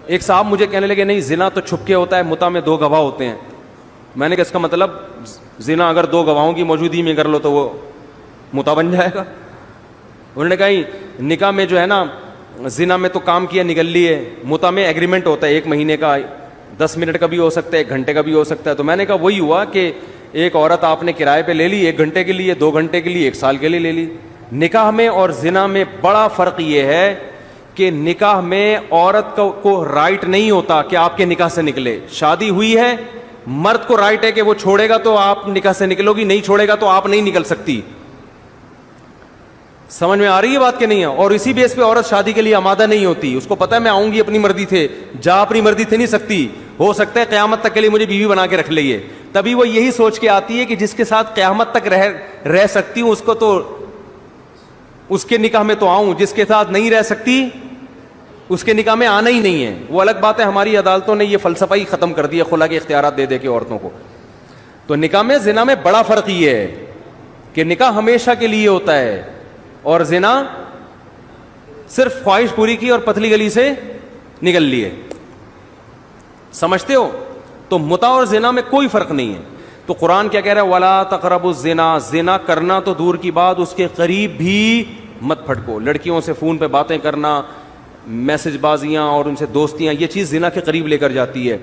ایک صاحب مجھے کہنے لگے نہیں زنا تو چھپ کے ہوتا ہے, متع میں 2 گواہ ہوتے ہیں. میں نے کہا اس کا مطلب زنا اگر 2 گواہوں کی موجودگی میں کر لو تو وہ متع بن جائے گا. انہوں نے کہا نکاح میں جو ہے نا, زنا میں تو کام کیا نکل لیے, متع میں ایگریمنٹ ہوتا ہے 1 مہینے کا, 10 منٹ کا بھی ہو سکتا ہے, 1 گھنٹے کا بھی ہو سکتا ہے. تو میں نے کہا وہی ہوا کہ ایک عورت آپ نے کرائے پہ لے لی 1 گھنٹے کے لیے, 2 گھنٹے کے لیے, 1 سال کے لیے لے لی. نکاح میں اور زنا میں بڑا فرق یہ ہے کہ نکاح میں عورت کو رائٹ نہیں ہوتا کہ آپ کے نکاح سے نکلے. شادی ہوئی ہے, مرد کو رائٹ ہے کہ وہ چھوڑے گا تو آپ نکاح سے نکلو گی, نہیں چھوڑے گا تو آپ نہیں نکل سکتی. سمجھ میں آ رہی ہے بات کہ نہیں ہے؟ اور اسی بیس پہ عورت شادی کے لیے آمادہ نہیں ہوتی. اس کو پتا ہے میں آؤں گی اپنی مرضی سے, جا اپنی مرضی سے نہیں سکتی, ہو سکتا ہے قیامت تک کے لیے مجھے بیوی بنا کے رکھ لئے. تبھی وہ یہی سوچ کے آتی ہے کہ جس کے ساتھ قیامت تک رہ سکتی ہوں اس کو تو اس کے نکاح میں تو آؤں, جس کے ساتھ نہیں رہ سکتی اس کے نکاح میں آنا ہی نہیں ہے. وہ الگ بات ہے, ہماری عدالتوں نے یہ فلسفہ ہی ختم کر دیا خلا کے اختیارات دے دے کے عورتوں کو. تو نکاح میں زنا میں بڑا فرق یہ ہے کہ نکاح ہمیشہ کے لیے ہوتا ہے اور زنا صرف خواہش پوری کی اور پتلی گلی سے نکل لیے. سمجھتے ہو؟ تو متع اور زنا میں کوئی فرق نہیں ہے. تو قرآن کیا کہہ رہا ہے, وَلَا تَقْرَبُوا الزِّنَا, زنا کرنا تو دور کی بات اس کے قریب بھی مت پھٹکو. لڑکیوں سے فون پہ باتیں کرنا, میسج بازیاں اور ان سے دوستیاں, یہ چیز زنا کے قریب لے کر جاتی ہے.